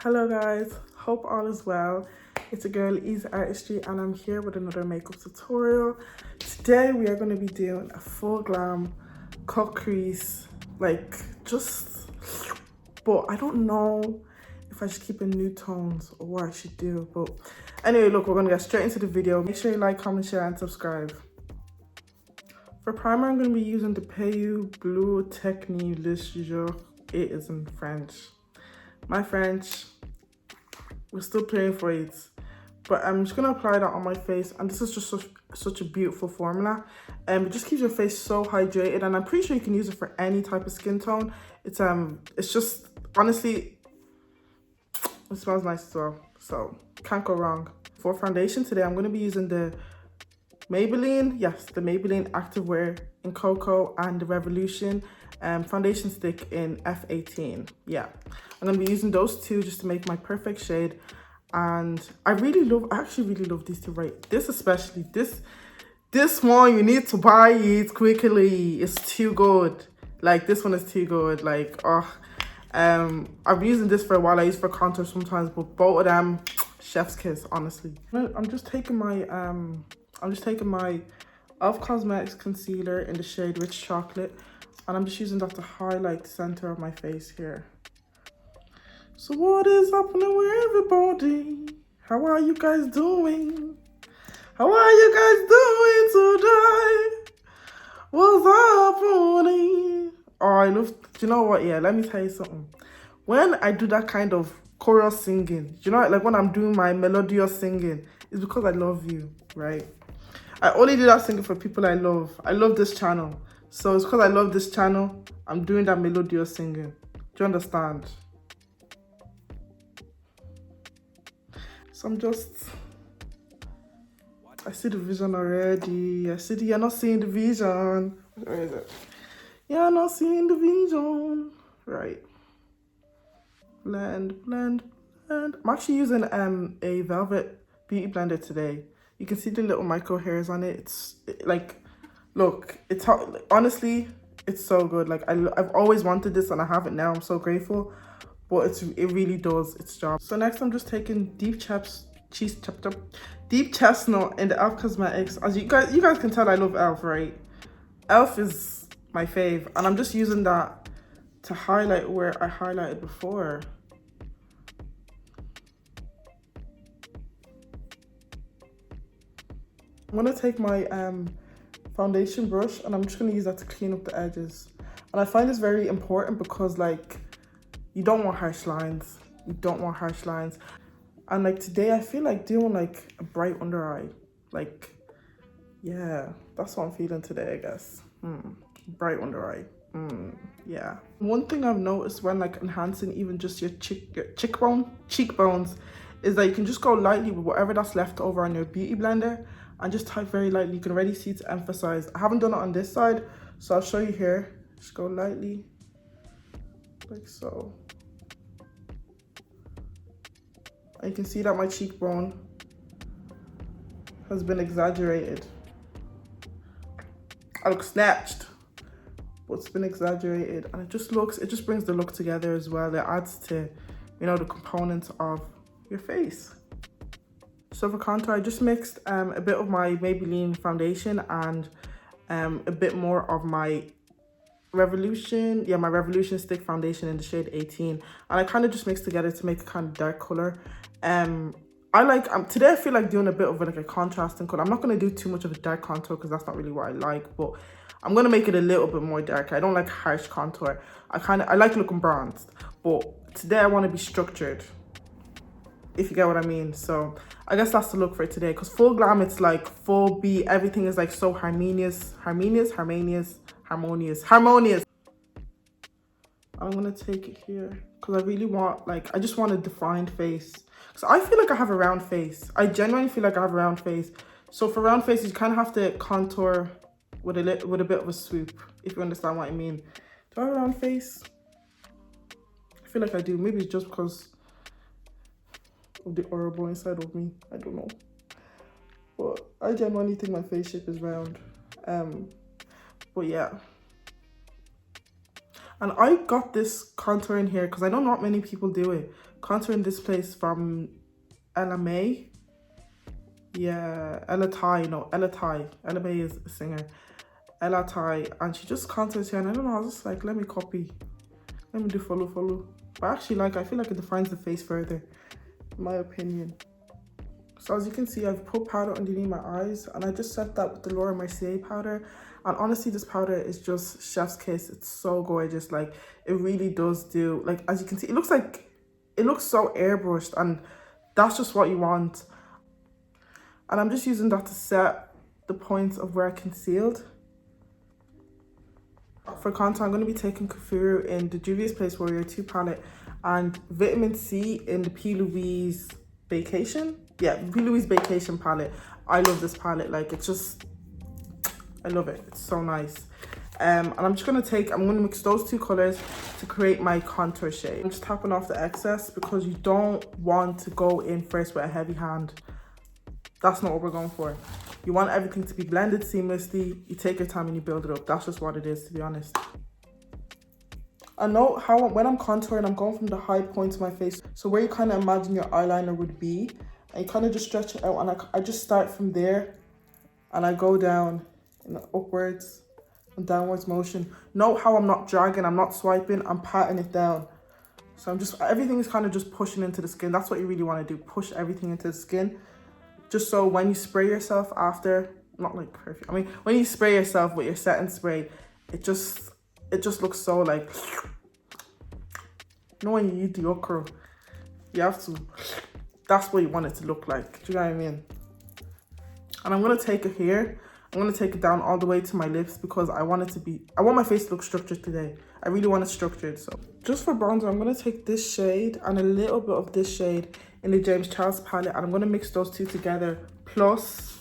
Hello guys, hope all is well. It's a girl Easy Artistry and I'm here with another makeup tutorial. Today we are going to be doing a full glam cut crease, but I don't know if I should keep in nude tones or what I should do. But anyway, look, we're going to get straight into the video. Make sure you like, comment, share and subscribe. For primer, I'm going to be using the Heyyy Blue Technique Le Jour. It is in French. My French, we're still playing for it, but I'm just gonna apply that on my face, and this is just such a beautiful formula. It just keeps your face so hydrated, and I'm pretty sure you can use it for any type of skin tone. It's just honestly, it smells nice as well, so can't go wrong. For foundation today, I'm gonna be using the Maybelline Activewear in Cocoa and the Revolution foundation stick in F18. Yeah, I'm gonna be using those two just to make my perfect shade. And I actually really love these two, right? This especially, this one, you need to buy it quickly. It's too good. Like, this one is too good. Like, I've been using this for a while. I use it for contour sometimes, but both of them, chef's kiss, honestly. I'm just taking my Elf Cosmetics concealer in the shade Rich Chocolate, and I'm just using that to highlight the center of my face here. So what is happening with everybody? How are you guys doing? How are you guys doing today? What's happening? Do you know what? Yeah, let me tell you something. When I do that kind of chorus singing, you know, like when I'm doing my melodious singing, it's because I love you, right? I only do that singing for people I love. I love this channel. So it's because I love this channel, I'm doing that melodious singing. Do you understand? So I see the vision already. You're not seeing the vision. Where is it? You're not seeing the vision. Right. Blend. I'm actually using a Velvet Beauty Blender today. You can see the little micro hairs on it. Honestly, it's so good. Like, I've always wanted this and I have it now. I'm so grateful. But it really does its job. So next I'm just taking deep chestnut in the Elf Cosmetics. As you guys can tell, I love Elf, right? Elf is my fave, and I'm just using that to highlight where I highlighted before. I'm gonna take my foundation brush and I'm just gonna use that to clean up the edges. And I find this very important because, like, you don't want harsh lines. And like today, I feel like doing like a bright under eye. Like, yeah, that's what I'm feeling today, I guess. Bright under eye. Yeah. One thing I've noticed when like enhancing even just your cheekbones is that you can just go lightly with whatever that's left over on your beauty blender and just type very lightly. You can already see it's emphasized. I haven't done it on this side, so I'll show you here. Just go lightly, like so. And you can see that my cheekbone has been exaggerated. I look snatched, but it's been exaggerated, and it just brings the look together as well. It adds to, you know, the components of your face. So for contour, I just mixed a bit of my Maybelline foundation and a bit more of my Revolution stick foundation in the shade 18, and I kind of just mixed together to make a kind of dark color. Today I feel like doing a bit of like a contrasting color. I'm not going to do too much of a dark contour because that's not really what I like, but I'm going to make it a little bit more dark. I don't like harsh contour. I like looking bronzed, but today I want to be structured, if you get what I mean. So I guess that's the look for today, because full glam, it's like full beat, everything is like so harmonious. I'm gonna take it here because I really want, like, I just want a defined face, because I feel like I have a round face. I genuinely feel like I have a round face. So for round faces, you kind of have to contour with a bit of a swoop, if you understand what I mean. Do I have a round face? I feel like I do. Maybe it's just because of the horrible inside of me. I don't know. But I genuinely think my face shape is round. But yeah. And I got this contour in here because I know not many people do it. Contour in this place from Ella May. Yeah, Ella Tai, no, Ella Tai. Ella May is a singer. Ella Tai, and she just contours here, and I don't know, I was just like, let me copy. Let me do follow. But actually, like, I feel like it defines the face further, in my opinion. So as you can see, I've put powder underneath my eyes, and I just set that with the Laura Mercier powder. And honestly, this powder is just chef's kiss. It's so gorgeous. Like, it really does do, like, as you can see, it looks so airbrushed, and that's just what you want. And I'm just using that to set the points of where I concealed. For contour, I'm going to be taking Kafuru in the Juvia's Place Warrior 2 palette and Vitamin C in the P. Louise Vacation. Yeah, P. Louise Vacation palette. I love this palette. Like, it's just, I love it. It's so nice. And I'm going to mix those two colors to create my contour shade. I'm just tapping off the excess because you don't want to go in first with a heavy hand. That's not what we're going for. You want everything to be blended seamlessly. You take your time and you build it up. That's just what it is, to be honest. I know how when I'm contouring, I'm going from the high point of my face. So where you kind of imagine your eyeliner would be, and you kind of just stretch it out, and I just start from there and I go down in the upwards and downwards motion. Note how I'm not dragging, I'm not swiping, I'm patting it down. So everything is kind of just pushing into the skin. That's what you really want to do, push everything into the skin. Just so when you spray yourself after, not like perfume, I mean, when you spray yourself with your setting spray, it just looks so like, you know when you eat the okra, you have to, that's what you want it to look like. Do you know what I mean? And I'm going to take it here. I'm going to take it down all the way to my lips because I want my face to look structured today. I really want it structured. So just for bronzer, I'm going to take this shade and a little bit of this shade in the James Charles palette, and I'm going to mix those two together. Plus,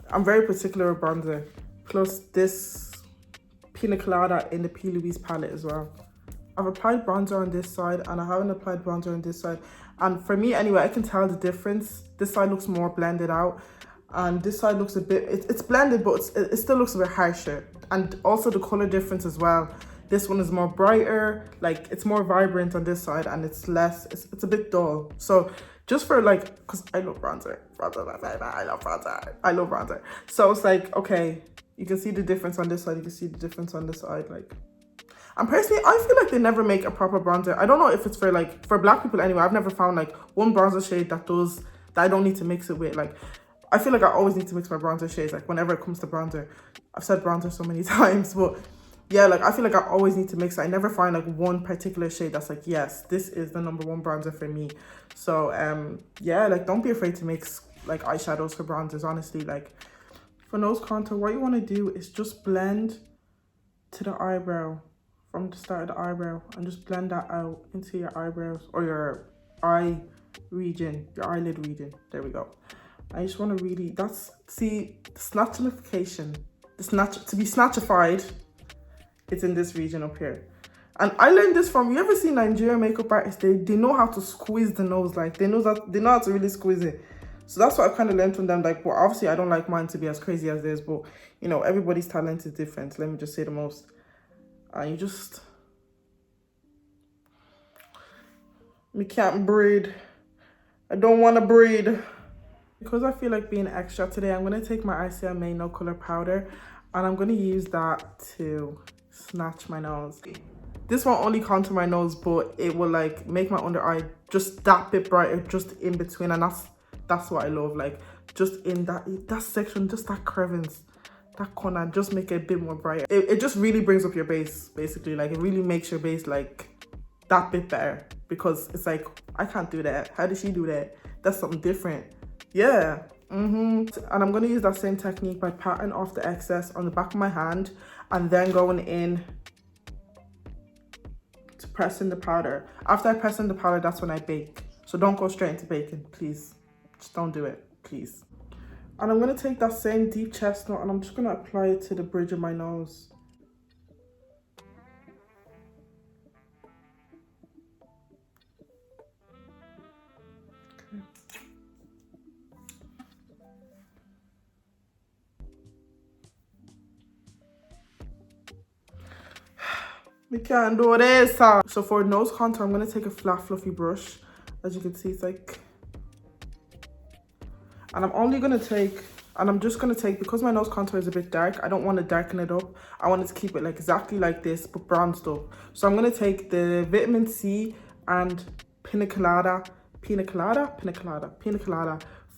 I'm very particular with bronzer. Plus this Pina Colada in the P. Louise palette as well. I've applied bronzer on this side and I haven't applied bronzer on this side. And for me anyway, I can tell the difference. This side looks more blended out. And this side looks a bit, it's blended, but it still looks a bit harsher. And also the color difference as well. This one is more brighter, like it's more vibrant on this side, and it's less, it's a bit dull. So just for like, because I love bronzer. I love bronzer. So it's like, okay, you can see the difference on this side, you can see the difference on this side. Like, and personally, I feel like they never make a proper bronzer. I don't know if it's for like, for black people anyway, I've never found like one bronzer shade that I don't need to mix it with. Like, I feel like I always need to mix my bronzer shades, like whenever it comes to bronzer. I've said bronzer so many times, but yeah, like I feel like I always need to mix it. I never find like one particular shade that's like, yes, this is the #1 bronzer for me. So yeah, like don't be afraid to mix like eyeshadows for bronzers, honestly. Like for nose contour, what you want to do is just blend to the eyebrow, from the start of the eyebrow, and just blend that out into your eyebrows or your eye region, your eyelid region. There we go. I just want to really, see, the snatchification, to be snatchified, it's in this region up here. And I learned this from, you ever see Nigerian makeup artists? They know how to squeeze the nose, like they know how to really squeeze it. So that's what I kind of learned from them. Like, well, obviously I don't like mine to be as crazy as theirs, but you know, everybody's talent is different. Let me just say the most. And you just, we can't breathe. I don't want to breathe. Because I feel like being extra today, I'm going to take my ICMA No Color Powder and I'm going to use that to snatch my nose. This won't only contour my nose, but it will like make my under eye just that bit brighter, just in between. And that's what I love. Like just in that section, just that crevice, that corner, just make it a bit more brighter. It just really brings up your base, basically. Like it really makes your base like that bit better, because it's like, I can't do that. How did she do that? That's something different. Yeah. And I'm going to use that same technique by patting off the excess on the back of my hand and then going in to press in the powder. After I press in the powder, that's when I bake. So don't go straight into baking, please. Just don't do it, please. And I'm going to take that same deep chestnut and I'm just going to apply it to the bridge of my nose. We can't do this. So for nose contour, I'm going to take a flat fluffy brush. As you can see, it's like, and I'm just going to take, because my nose contour is a bit dark, I don't want to darken it up. I want to keep it like exactly like this, but bronzed up. So I'm going to take the vitamin C and pina colada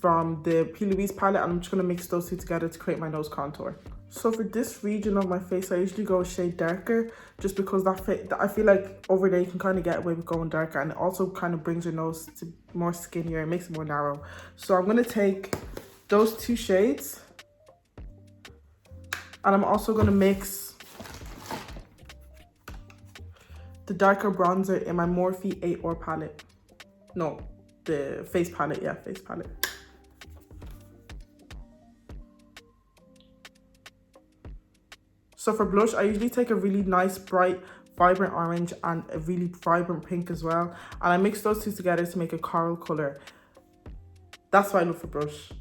from the P. Louise palette, and I'm just going to mix those two together to create my nose contour. So for this region of my face, I usually go a shade darker, just because I feel like over there you can kind of get away with going darker, and it also kind of brings your nose to more skinnier, it makes it more narrow. So I'm going to take those two shades, and I'm also going to mix the darker bronzer in my Morphe 8 palette. No, the face palette, yeah, face palette. So for blush, I usually take a really nice, bright, vibrant orange and a really vibrant pink as well. And I mix those two together to make a coral color. That's what I love for blush.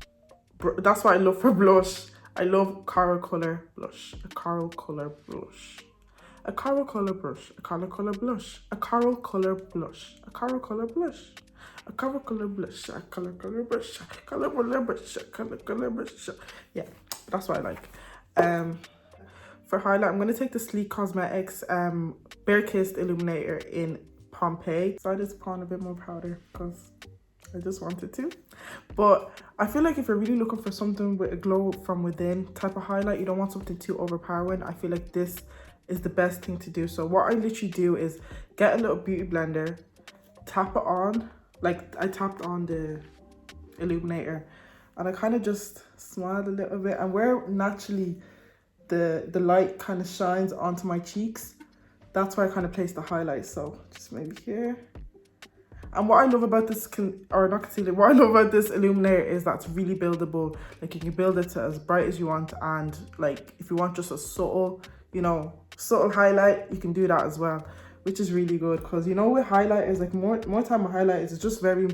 That's what I love for blush. I love coral color blush. A coral color blush. A coral color blush. A coral color blush. A coral color blush. A coral color blush. A coral color blush. A color color blush. A color color blush. A color color blush. Yeah, that's what I like. For highlight, I'm going to take the Sleek Cosmetics Bare Kissed Illuminator in Pompeii. Decided to put on a bit more powder because I just wanted to. But I feel like if you're really looking for something with a glow from within type of highlight, you don't want something too overpowering, I feel like this is the best thing to do. So what I literally do is get a little beauty blender, tap it on, like I tapped on the illuminator, and I kind of just smiled a little bit, and where naturally the light kind of shines onto my cheeks, that's where I kind of place the highlight. So just maybe here. And what I love about this what I love about this illuminator is that's really buildable. Like you can build it to as bright as you want, and like if you want just a subtle, you know, subtle highlight, you can do that as well, which is really good. Because you know, with highlighters, like more time with highlighters, it's just very,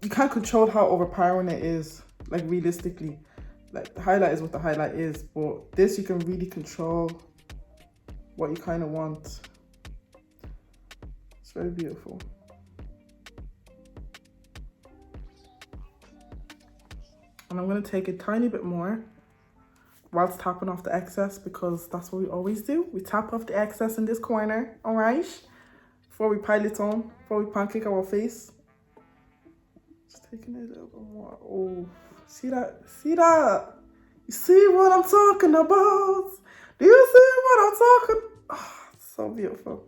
you can't control how overpowering it is, like realistically. Like the highlight is what the highlight is, but this you can really control what you kind of want. It's very beautiful. And I'm going to take a tiny bit more whilst tapping off the excess, because that's what we always do. We tap off the excess in this corner, all right? Before we pile it on, before we pancake our face. Just taking it a little bit more. Oh. See that? See that? You see what I'm talking about? Do you see what I'm talking? Oh, it's so beautiful.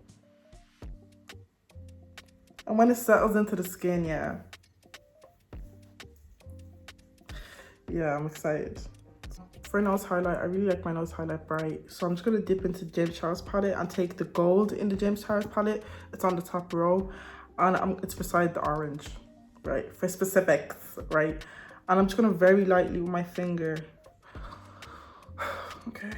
And when it settles into the skin, yeah. Yeah, I'm excited. For nose highlight, I really like my nose highlight bright. So I'm just going to dip into James Charles palette and take the gold in the James Charles palette. It's on the top row. And it's beside the orange, right? For specifics, right? And I'm just going to very lightly with my finger. Okay.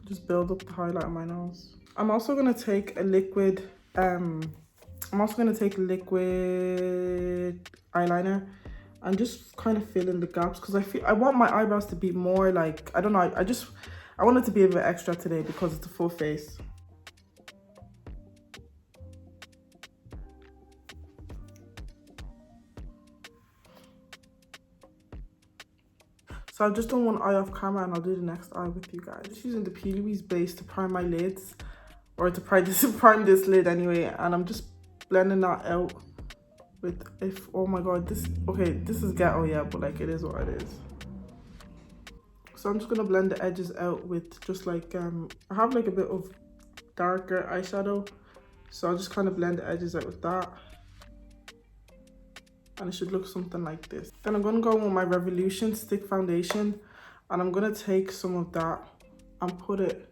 Just build up the highlight on my nose. I'm also going to take a liquid, eyeliner and just kind of fill in the gaps, because I want my eyebrows to be more like, I don't know, I want it to be a bit extra today because it's a full face. So I've just done one eye off camera, and I'll do the next eye with you guys. Just using the P. Louise base to prime my lids, or to prime this lid anyway, and I'm just blending that out with, oh my god, this is ghetto, yeah, but like it is what it is. So I'm just gonna blend the edges out with just like, I have like a bit of darker eyeshadow, so I'll just kind of blend the edges out with that. And it should look something like this. Then I'm gonna go with my Revolution Stick Foundation, and I'm gonna take some of that and put it,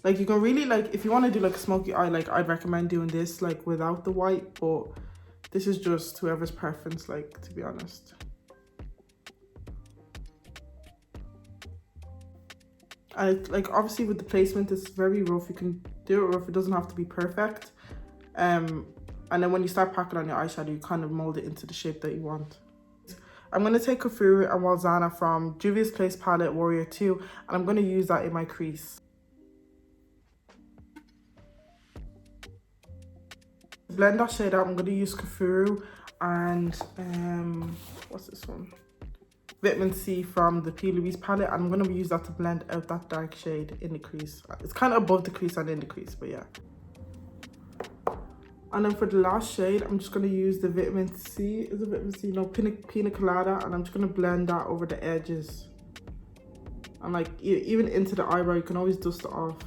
like you can really, like if you want to do like a smoky eye, like I'd recommend doing this like without the white, but this is just whoever's preference, like, to be honest. Like obviously with the placement, it's very rough. You can do it rough, it doesn't have to be perfect. And then when you start packing on your eyeshadow, you kind of mold it into the shape that you want. I'm going to take Kafuru and Walzana from Juvia's Place palette Warrior 2, and I'm going to use that in my crease. To blend that shade out, I'm going to use Kafuru and what's this one? Vitamin C from the P. Louise palette. I'm going to use that to blend out that dark shade in the crease. It's kind of above the crease and in the crease, but yeah. And then for the last shade, I'm just going to use the Vitamin C. Is it Vitamin C? No, Pina Colada. And I'm just going to blend that over the edges. And like, even into the eyebrow, you can always dust it off.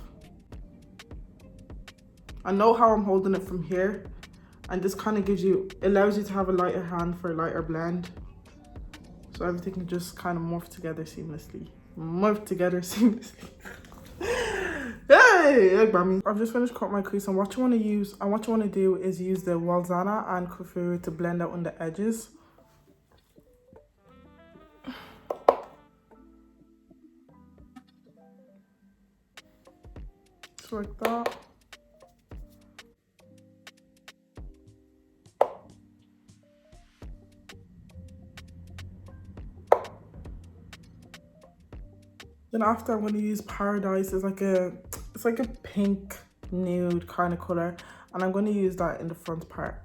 I know how I'm holding it from here. And this kind of allows you to have a lighter hand for a lighter blend. So everything can just kind of morph together seamlessly. Hey, I've just finished cutting my crease, and what you want to do is use the Walzana and Kafuru to blend out on the edges. Just like that. Then after, I'm going to use Paradise. It's like a pink nude kind of color, and I'm going to use that in the front part.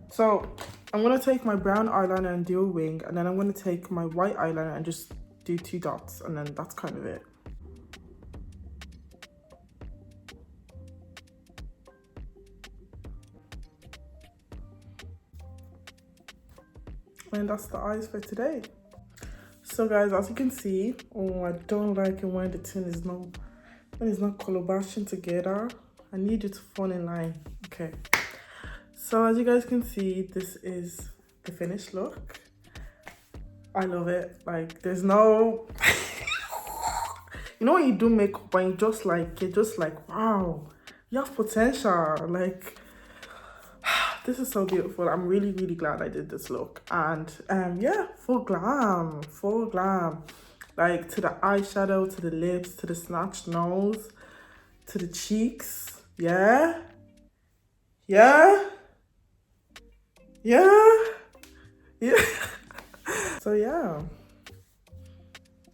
So I'm going to take my brown eyeliner and do a wing, and then I'm going to take my white eyeliner and just do 2 dots, and then that's kind of it. And that's the eyes for today. So guys, as you can see, oh, I don't like it when the tin is not color bashing together. I need you to fall in line. Okay. So as you guys can see, this is the finished look. I love it. Like, there's no you know when you do makeup and you're just like, wow, you have potential. Like, this is so beautiful. I'm really, really glad I did this look. And yeah, full glam. Like, to the eyeshadow, to the lips, to the snatched nose, to the cheeks. Yeah. So yeah,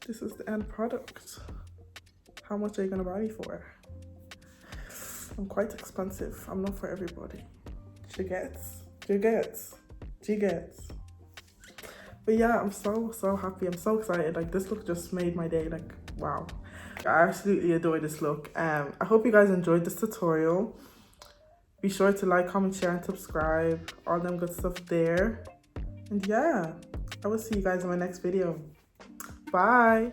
this is the end product. How much are you gonna buy me for? I'm quite expensive. I'm not for everybody. She gets. But yeah, I'm so happy. I'm so excited. Like, this look just made my day. Like, wow. I absolutely adore this look. I hope you guys enjoyed this tutorial. Be sure to like, comment, share, and subscribe. All them good stuff there. And yeah, I will see you guys in my next video. Bye.